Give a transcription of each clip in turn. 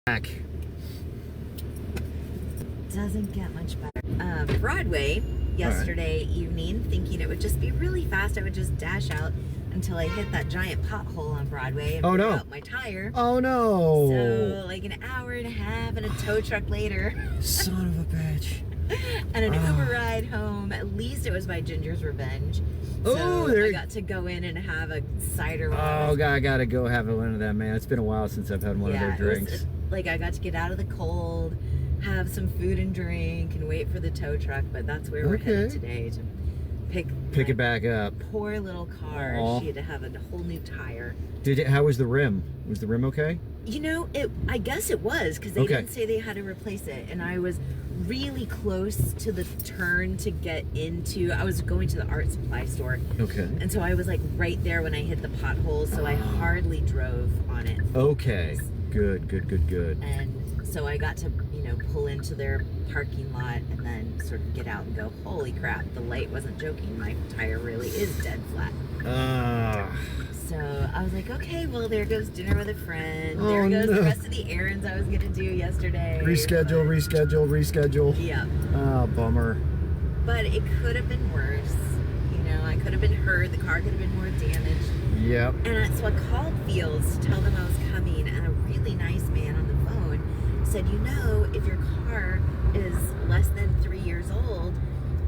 Back. Doesn't get much better. Broadway yesterday evening, thinking it would just be really fast. I would just dash out until I hit that giant pothole on Broadway and blew out my tire. Oh no! So like an hour and a half and a tow truck later. Son of a bitch. And an Uber ride home. At least it was by Ginger's Revenge. So I got to go in and have a cider. Oh God, I gotta go have one of them, man. It's been a while since I've had one of their drinks. Like I got to get out of the cold, have some food and drink, and wait for the tow truck. But that's where we're headed today to pick it back up. Poor little car. Aww. She had to have a whole new tire. How was the rim? Was the rim okay? You know, I guess it was, because they didn't say they had to replace it, and I was really close to the turn to get into. I was going to the art supply store. Okay. And so I was like right there when I hit the pothole, so I hardly drove on it. Okay. Good. And so I got to, pull into their parking lot and then sort of get out and go, holy crap, the light wasn't joking. My tire really is dead flat. So I was like, okay, well, there goes dinner with a friend. There goes the rest of the errands I was going to do yesterday. Reschedule. Yeah. Oh, bummer. But it could have been worse. I could have been hurt. The car could have been more damaged. Yep. And so I called Fields to tell them I was coming, and a really nice man on the phone said, if your car is less than 3 years old,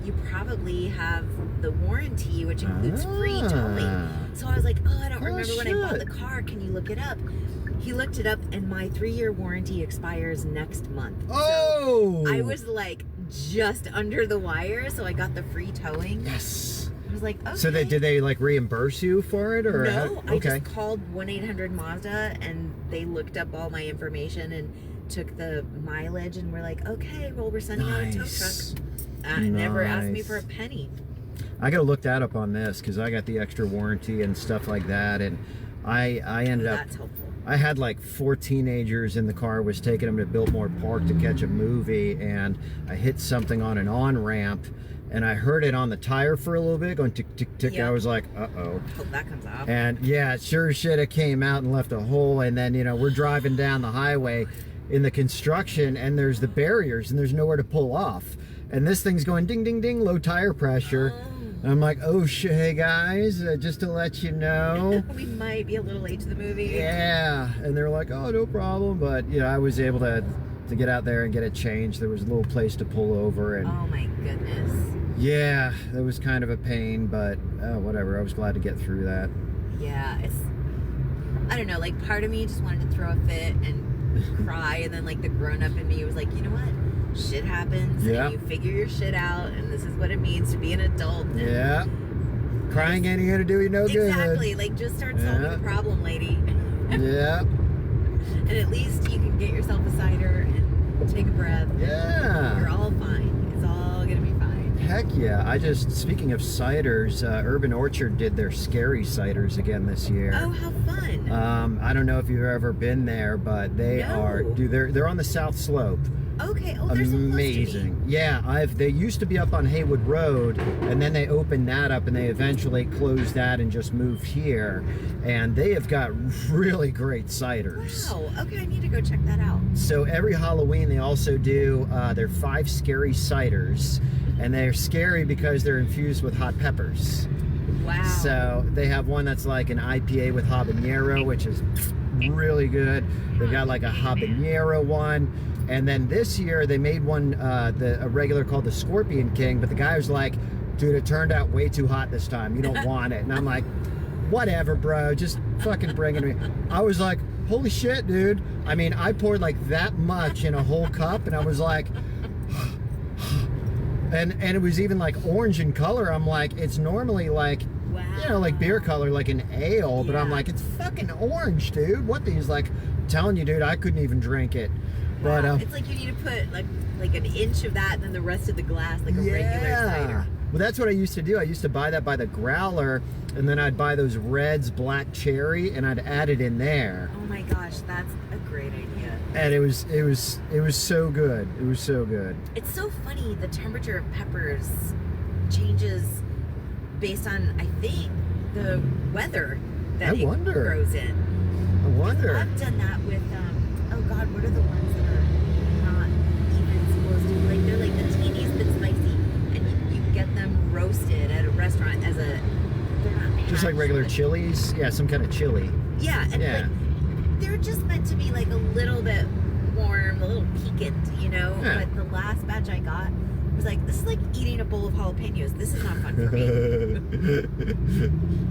you probably have the warranty, which includes free towing. So I was like, I don't remember when I bought the car. Can you look it up? He looked it up, and my 3-year warranty expires next month. Oh! So I was like just under the wire, so I got the free towing. Yes. I was like, okay. So did they like reimburse you for it, or no? I just called 1-800-MAZDA, and they looked up all my information and took the mileage, and we're like, okay, well, we're sending out a tow truck. Never asked me for a penny. I gotta look that up on this, because I got the extra warranty and stuff like that, and I ended up. That's helpful. I had like 4 teenagers in the car. Was taking them to Biltmore Park to catch a movie, and I hit something on an on-ramp, and I heard it on the tire for a little bit, going tick, tick, tick. Yep. I was like, uh-oh. Hope that comes off. And yeah, sure as shit, it came out and left a hole, and then, we're driving down the highway in the construction, and there's the barriers, and there's nowhere to pull off. And this thing's going ding, ding, ding, low tire pressure. And I'm like, oh shit, hey guys, just to let you know. We might be a little late to the movie. Yeah, and they're like, oh, no problem. But, I was able to get out there and get it changed. There was a little place to pull over. And oh my goodness. Yeah, that was kind of a pain, but whatever. I was glad to get through that. Yeah, I don't know, like part of me just wanted to throw a fit and cry, and then like the grown-up in me was like, you know what? Shit happens, and you figure your shit out, and this is what it means to be an adult. Yeah. Crying ain't gonna do you no good. Exactly. Like, just start solving the problem, lady. Yeah. And at least you can get yourself a cider and take a breath. Yeah. You're all fine. It's all gonna be fine. Heck yeah. Speaking of ciders, Urban Orchard did their scary ciders again this year. Oh, how fun. I don't know if you've ever been there, but they're on the South Slope. Okay. Oh, they're amazing. Yeah, they used to be up on Haywood Road, and then they opened that up, and they eventually closed that and just moved here. And they have got really great ciders. Wow. Okay, I need to go check that out. So every Halloween they also do their 5 scary ciders, and they're scary because they're infused with hot peppers. Wow. So they have one that's like an IPA with habanero, which is really good. They've got like a habanero one. And then this year they made one, a regular called the Scorpion King, but the guy was like, dude, it turned out way too hot this time. You don't want it. And I'm like, whatever, bro. Just fucking bring it to me. I was like, holy shit, dude. I mean, I poured like that much in a whole cup, and I was like, and it was even like orange in color. I'm like, it's normally like, like beer color, like an ale, but I'm like, it's fucking orange, dude. What these, like, I'm telling you, dude, I couldn't even drink it. Wow. But it's like you need to put like an inch of that and then the rest of the glass, like a regular cider. Well, that's what I used to do. I used to buy that by the growler, and then I'd buy those Reds Black Cherry, and I'd add it in there. Oh my gosh, that's a great idea. And it was so good. It was so good. It's so funny. The temperature of peppers changes based on, I think, the weather that it grows in. I wonder. I've done that with oh God, what are the Just like regular chilies? Yeah, some kind of chili. Yeah, and Yeah. like, they're just meant to be like a little bit warm, a little piquant, you know? Yeah. But the last batch I got was like, this is like eating a bowl of jalapenos. This is not fun for me.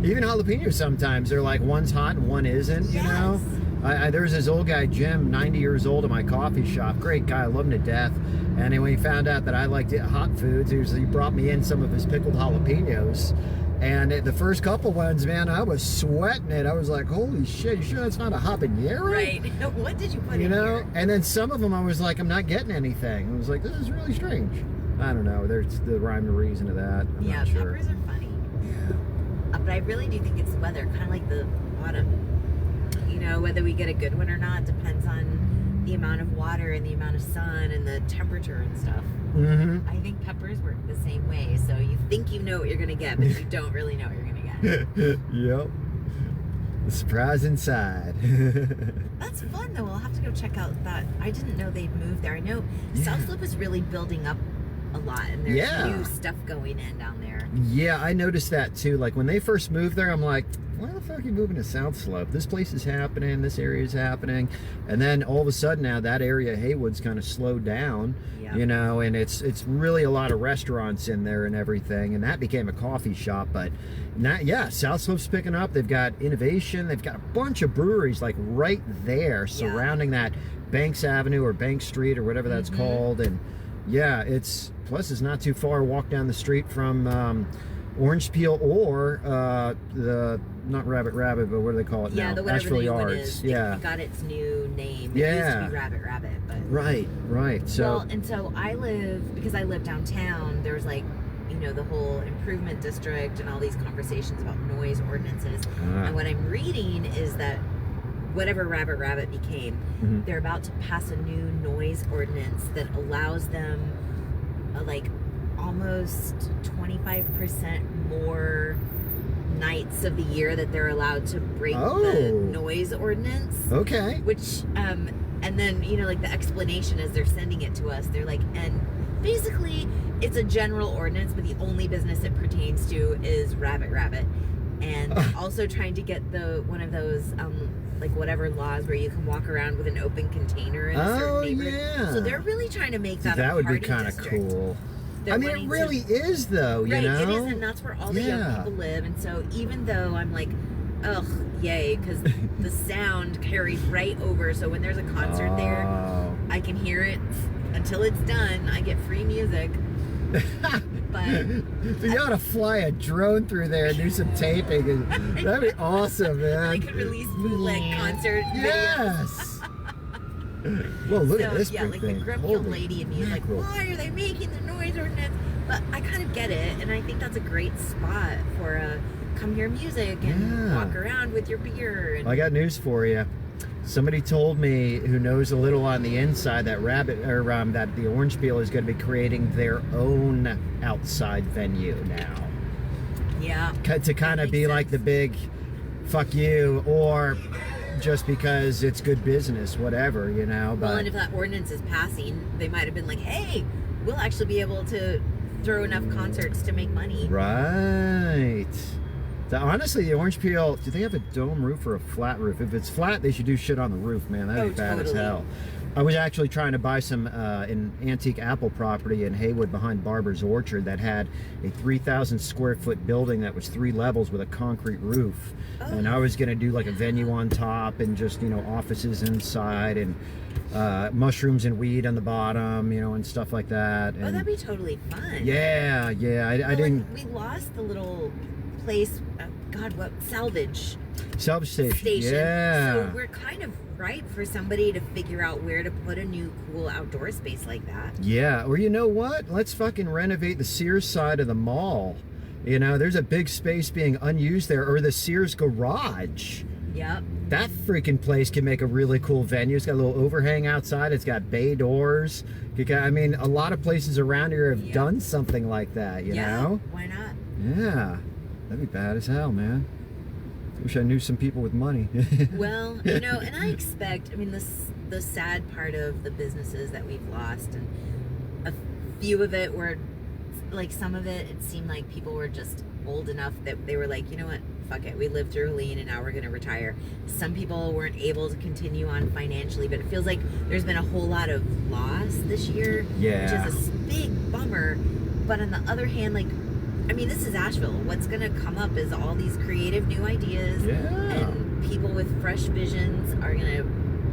Even jalapenos sometimes, they're like one's hot and one isn't, you know? There's this old guy, Jim, 90 years old, at my coffee shop. Great guy, I love him to death. And when he found out that I liked hot foods, he brought me in some of his pickled jalapenos. And the first couple ones, man, I was sweating it. I was like, holy shit, you sure that's not a habanero? Right. What did you put in You know? here? And then some of them, I was like, I'm not getting anything. I was like, this is really strange. I don't know. There's the rhyme or reason to that. I'm not sure. Peppers are funny. Yeah. But I really do think it's the weather, kind of like the autumn. You know, whether we get a good one or not depends on the amount of water and the amount of sun and the temperature and stuff. Mm-hmm. I think peppers work the same way. So you think you know what you're going to get, but you don't really know what you're going to get. Yep. The surprise inside. That's fun, though. I'll have to go check out that. I didn't know they'd moved there. I know South Slope is really building up a lot, and there's new stuff going in down there. Yeah, I noticed that too. Like when they first moved there, I'm like, why the fuck are you moving to South Slope? This place is happening, this area is happening. And then all of a sudden now that area, Haywood's kind of slowed down, you know, and it's really a lot of restaurants in there and everything. And that became a coffee shop. But now, yeah, South Slope's picking up. They've got innovation. They've got a bunch of breweries like right there surrounding that Banks Avenue or Bank Street or whatever that's called. And yeah, plus it's not too far. Walk down the street from Orange Peel or not Rabbit, but what do they call it now? The whatever Asheville the new one Yards. is. Yeah, It got its new name. It used to be Rabbit, but right. So well, and so because I live downtown. There's like, you know, the whole improvement district and all these conversations about noise ordinances. And what I'm reading is that whatever Rabbit became, they're about to pass a new noise ordinance that allows them like almost 25% more nights of the year that they're allowed to break the noise ordinance. Okay. Which and then, you know, like the explanation as they're sending it to us, they're like, and basically it's a general ordinance, but the only business it pertains to is Rabbit. And also trying to get one of those like whatever laws where you can walk around with an open container in a certain neighborhood. Yeah. So they're really trying to make that That a would be party kind of district. cool. They're I mean, it really is, though, you know? It is, and that's where all the young people live. And so even though I'm like, ugh, yay, because the sound carries right over. So when there's a concert there, I can hear it until it's done. I get free music. But you ought to fly a drone through there and do some taping. That'd be awesome, man. I could release bootleg concert videos. Yes. Well, look at this big like thing. the grumpy old lady in me is like, why are they making the noise ordinance? But I kind of get it, and I think that's a great spot for come hear music and walk around with your beer. And I got news for you. Somebody told me who knows a little on the inside that that the Orange Peel is going to be creating their own outside venue now. Yeah. To kind of be like the big fuck you, or just because it's good business, whatever, you know. But, well, and if that ordinance is passing, they might have been like, hey, we'll actually be able to throw enough concerts to make money. Right. Honestly, the Orange Peel, do they have a dome roof or a flat roof? If it's flat, they should do shit on the roof, man. That'd be bad as hell. I was actually trying to buy some an antique apple property in Haywood behind Barber's Orchard that had a 3,000 square foot building that was 3 levels with a concrete roof. And I was going to do like a venue on top and just, you know, offices inside and mushrooms and weed on the bottom, you know, and stuff like that. And that'd be totally fun. Yeah. I didn't... Like, we lost the little place, salvage station. Yeah. So we're kind of ripe for somebody to figure out where to put a new cool outdoor space like that. Yeah, or you know what? Let's fucking renovate the Sears side of the mall. You know, there's a big space being unused there, or the Sears garage. Yep. That freaking place can make a really cool venue. It's got a little overhang outside. It's got bay doors. I mean, a lot of places around here have done something like that, you know? Why not? Yeah. That'd be bad as hell, man. Wish I knew some people with money. Well, you know, and I expect, I mean, the sad part of the businesses that we've lost, and a few of it were, like, some of it seemed like people were just old enough that they were like, you know what, fuck it. We lived through Helene and now we're going to retire. Some people weren't able to continue on financially, but it feels like there's been a whole lot of loss this year, Yeah. which is a big bummer. But on the other hand, like, I mean, this is Asheville. What's going to come up is all these creative new ideas, Yeah. and people with fresh visions are going to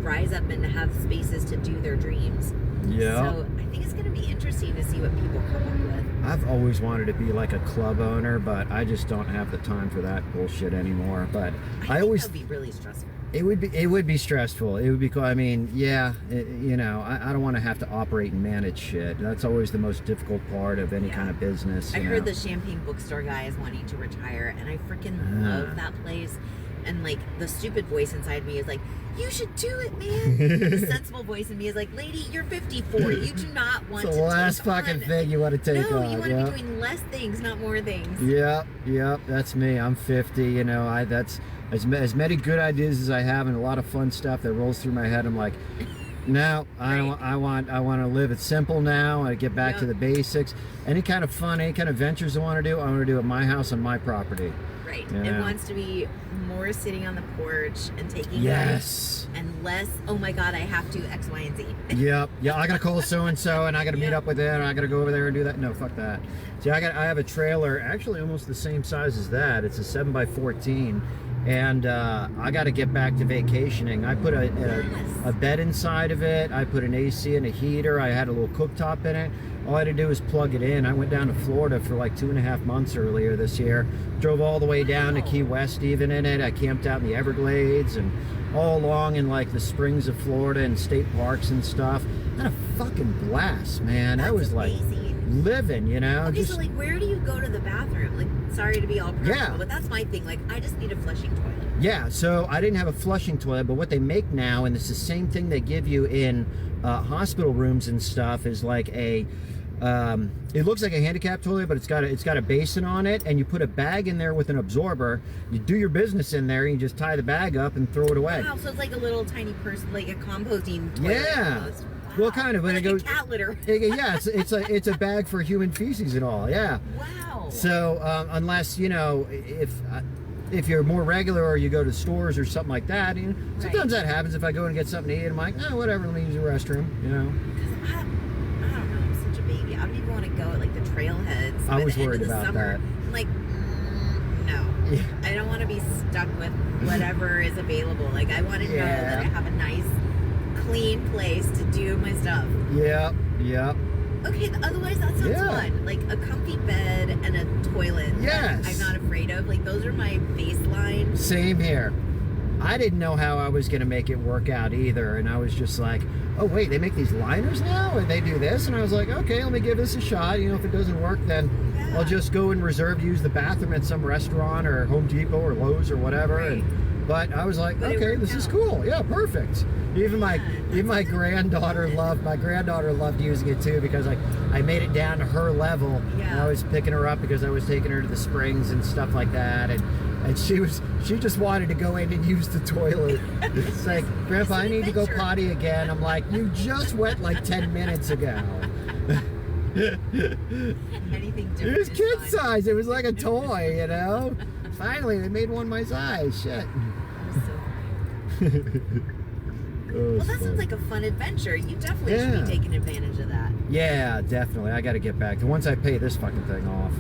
rise up and have spaces to do their dreams. Yeah. So I think it's going to be interesting to see what people come up with. I've always wanted to be like a club owner, but I just don't have the time for that bullshit anymore. But I think always that would be really stressful. it would be stressful. It would be cool. I mean, yeah, you know, I don't want to have to operate and manage shit. That's always the most difficult part of any kind of business. I you heard know? the Champagne bookstore guy is wanting to retire, and I freaking love that place. And like the stupid voice inside me is like, "You should do it, man." And the sensible voice in me is like, "Lady, you're 54. You do not want It's to the last take fucking on... thing you want to take No, on. you want to be doing less things, not more things. Yep, that's me. I'm 50. You know, that's as many good ideas as I have, and a lot of fun stuff that rolls through my head. I'm like, no, I want to live it simple now. I get back to the basics. Any kind of fun, any kind of ventures I want to do, I want to do at my house on my property. Right. You It know? wants to be more sitting on the porch and taking Yes. risks, and less, oh my God, I have to X, Y, and Z. Yep. Yeah, I gotta call so and so, and I gotta meet up with it, and I gotta go over there and do that. No, fuck that. See, I have a trailer, actually almost the same size as that. It's a 7x14, and I gotta get back to vacationing. I put a bed inside of it. I put an AC and a heater. I had a little cooktop in it. All I had to do was plug it in. I went down to Florida for like 2.5 months earlier this year. Drove all the way down to Key West even in it. I camped out in the Everglades and all along in like the springs of Florida and state parks and stuff. Had a fucking blast, man. That was like amazing. living, you know? Okay, just, so like, where do you go to the bathroom? Like, sorry to be all personal, Yeah. but that's my thing. Like, I just need a flushing toilet. yeah, so I didn't have a flushing toilet, but what they make now, and it's the same thing they give you in hospital rooms and stuff, is like a it looks like a handicap toilet, but it's got a basin on it, and you put a bag in there with an absorber. You do your business in there, and you just tie the bag up and throw it away. Wow, so it's like a little tiny person, like a composting toilet. Yeah. Almost. Wow. Well, kind of. When Like it goes, a cat litter. yeah, it's a bag for human feces and all. Yeah. Wow. So unless you know if you're more regular or you go to stores or something like that, you know, sometimes that happens. If I go and get something to eat, I'm like, oh, whatever, let me use the restroom. You know. I don't know. I'm such a baby. I don't even want to go at like the trailheads. I was by the worried end of the about summer. that. I'm like, no. Yeah. I don't want to be stuck with whatever is available. Like, I want to know that I have a nice, clean place to do my stuff. Yep. Okay, otherwise that sounds fun. Like a comfy bed and a toilet. Yes. I'm not afraid of. Like, those are my baseline. Same here. I didn't know how I was going to make it work out either, and I was just like, oh wait, they make these liners now and they do this, and I was like, okay, let me give this a shot. You know, if it doesn't work, then I'll just go and reserve to use the bathroom at some restaurant or Home Depot or Lowe's or whatever. Right. But I was like, But it okay, worked this is out. cool. Yeah, perfect. Even my granddaughter loved using it too, because I made it down to her level. And Yeah. I was picking her up because I was taking her to the springs and stuff like that, and she just wanted to go in and use the toilet. It's like, Grandpa, I need to go potty again. I'm like, you just went like 10 minutes ago. Anything different. It was is kid fine. size. It was like a toy, you know. Finally, they made one my size. Shit. Well, that sounds like a fun adventure. You definitely should be taking advantage of that. Yeah, definitely. I got to get back. Once I pay this fucking thing off,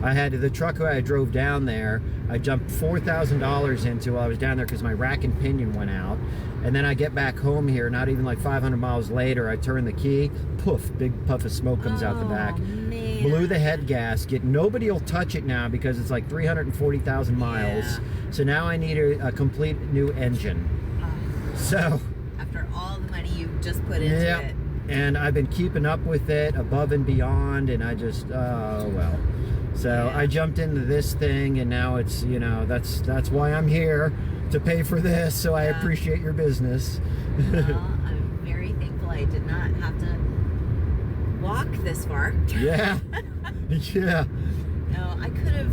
I had the truck I drove down there. I jumped $4,000 into while I was down there because my rack and pinion went out. And then I get back home here, not even like 500 miles later. I turn the key, poof, big puff of smoke comes out the back. Man. Blew the head gasket. Nobody will touch it now because it's like 340,000 miles. Yeah. So now I need a complete new engine. So. After all the money you just put into it. And I've been keeping up with it above and beyond, and I just, oh well. So I jumped into this thing, and now it's, you know, that's why I'm here, to pay for this. So I appreciate your business. Well, I'm very thankful I did not have to walk this far. Yeah. Yeah. No, I could have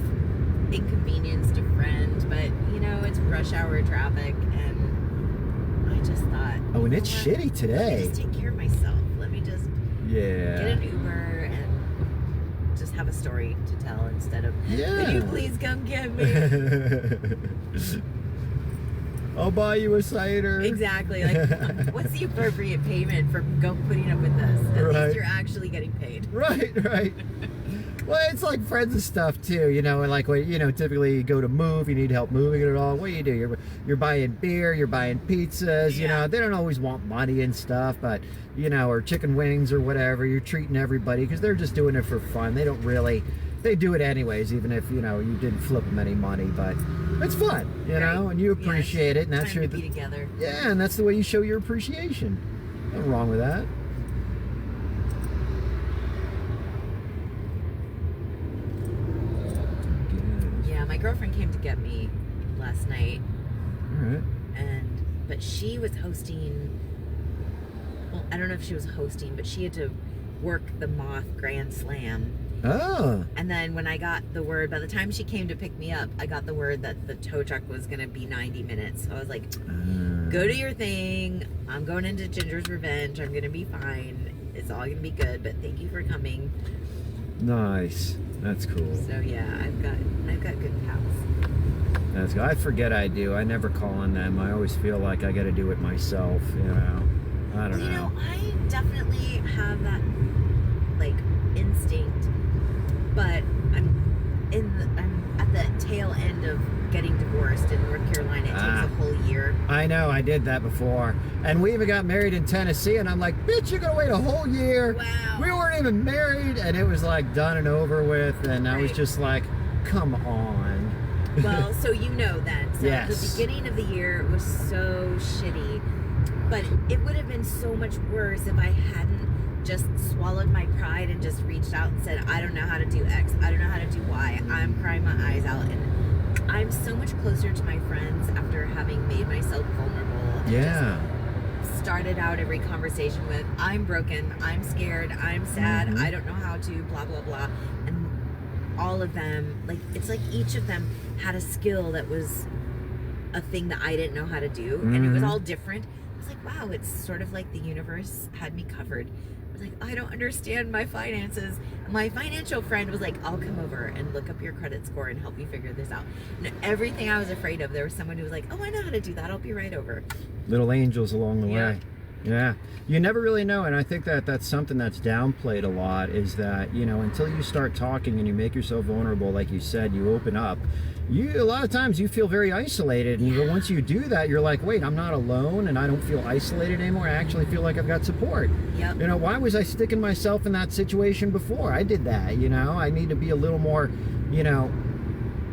inconvenienced a friend, but you know, it's rush hour traffic, and I just thought, Oh, and it's you know what? shitty today. Let me just take care of myself. Let me just get Yeah. an Uber and just have a story to tell instead of, Yeah. could you please come get me? I'll buy you a cider. Exactly. Like, what's the appropriate payment for putting up with this? At Right. least you're actually getting paid. Right. Well, it's like friends and stuff too, you know. And like when typically you go to move, you need help moving it all. What do? You're buying beer, you're buying pizzas. You know, they don't always want money and stuff, but or chicken wings or whatever. You're treating everybody because they're just doing it for fun. They don't really. They do it anyways, even if you didn't flip them any money, but it's fun, you know, and you appreciate it, and that's time to be together. Yeah, and that's the way you show your appreciation. Nothing wrong with that. Yeah, my girlfriend came to get me last night. All right. But she was hosting. Well, I don't know if she was hosting, but she had to work the Moth Grand Slam. Oh. And then when I got the word, by the time she came to pick me up, I got the word that the tow truck was going to be 90 minutes. So I was like, go do your thing. I'm going into Ginger's Revenge. I'm going to be fine. It's all going to be good. But thank you for coming. Nice. That's cool. So yeah, I've got good pals. That's good. I forget I do. I never call on them. I always feel like I got to do it myself. I don't know. I definitely have that like instinct, but I'm at the tail end of getting divorced in North Carolina. It takes a whole year. I know. I did that before, and we even got married in Tennessee. And I'm like, bitch, you're gonna wait a whole year. Wow. We weren't even married, and it was like done and over with. And I was just like, come on. Well, so then. So yes. The beginning of the year was so shitty, but it would have been so much worse if I hadn't just swallowed my pride and just reached out and said, I don't know how to do X. I don't know how to do Y. I'm crying my eyes out. And I'm so much closer to my friends after having made myself vulnerable. And just started out every conversation with, I'm broken. I'm scared. I'm sad. I don't know how to, blah, blah, blah. And all of them, like, it's like each of them had a skill that was a thing that I didn't know how to do, and it was all different. I was like, wow, it's sort of like the universe had me covered. I was like, I don't understand my finances. My financial friend was like, I'll come over and look up your credit score and help you figure this out. And everything I was afraid of, there was someone who was like, oh, I know how to do that. I'll be right over. Little angels along the way. Yeah, you never really know, and I think that that's something that's downplayed a lot, is that, until you start talking and you make yourself vulnerable, like you said, you open up, a lot of times you feel very isolated, and once you do that, you're like, wait, I'm not alone, and I don't feel isolated anymore. I actually feel like I've got support. Yep. Why was I sticking myself in that situation before? I did that, I need to be a little more,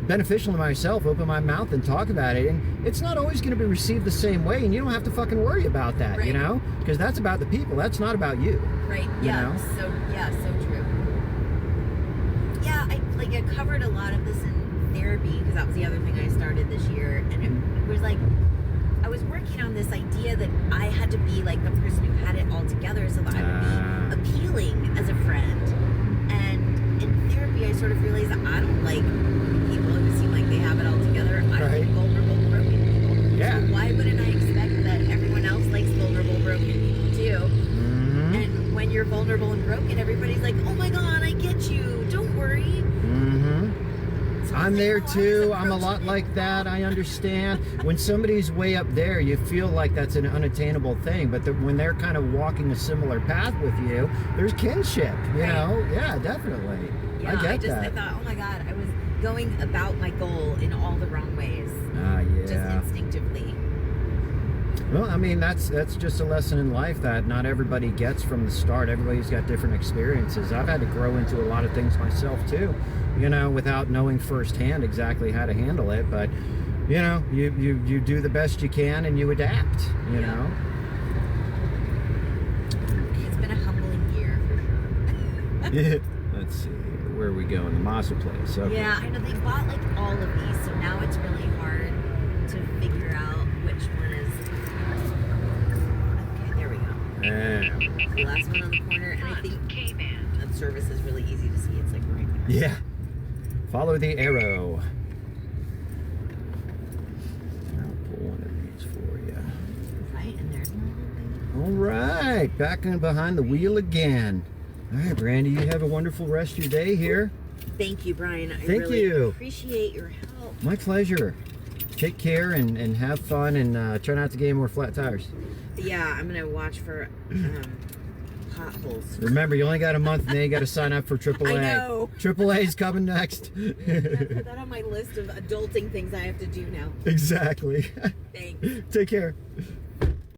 beneficial to myself, open my mouth and talk about it, and it's not always going to be received the same way, and you don't have to fucking worry about that, because that's about the people. That's not about you. Right. So true. Yeah, I covered a lot of this in therapy, because that was the other thing I started this year, and it was like I was working on this idea that I had to be like the person who had it all together, so that I would be appealing as a friend. And in therapy, I sort of realized that I don't like people who seem like they have it all together. I don't like vulnerable, broken people. Yeah. So why wouldn't I expect that everyone else likes vulnerable, broken people too? And when you're vulnerable and broken, everybody's like, oh my God, I get you. Don't worry. So I'm there too. I'm a lot like that. I understand. When somebody's way up there, you feel like that's an unattainable thing. But when they're kind of walking a similar path with you, there's kinship, you know? Yeah, definitely. Yeah, I get that. I thought, oh my God, I was going about my goal in all the wrong ways. Just instinctively. Well, I mean, that's just a lesson in life that not everybody gets from the start. Everybody's got different experiences. I've had to grow into a lot of things myself too, without knowing firsthand exactly how to handle it. But, you do the best you can and you adapt, you know. It's been a humbling year for sure. Let's see, where are we going? The Masa place. Okay. Yeah, I know they bought like all of these, so now it's really hard to figure out which one is. Okay, there we go. Yeah. The last one on the corner, and I think that service is really easy to see. It's like right there. Yeah. Follow the arrow. I'll pull one of these for you. Right, and there's another thing. All right, back in behind the wheel again. All right, Brandy, you have a wonderful rest of your day here. Thank you, Brian. I Thank really you. appreciate your help. My pleasure. Take care and have fun, and try not to get any more flat tires. Yeah, I'm gonna watch for potholes. Remember, you only got a month, and then you got to sign up for AAA. I know. AAA's coming next. I'm gonna put that on my list of adulting things I have to do now. Exactly. Thanks. Take care.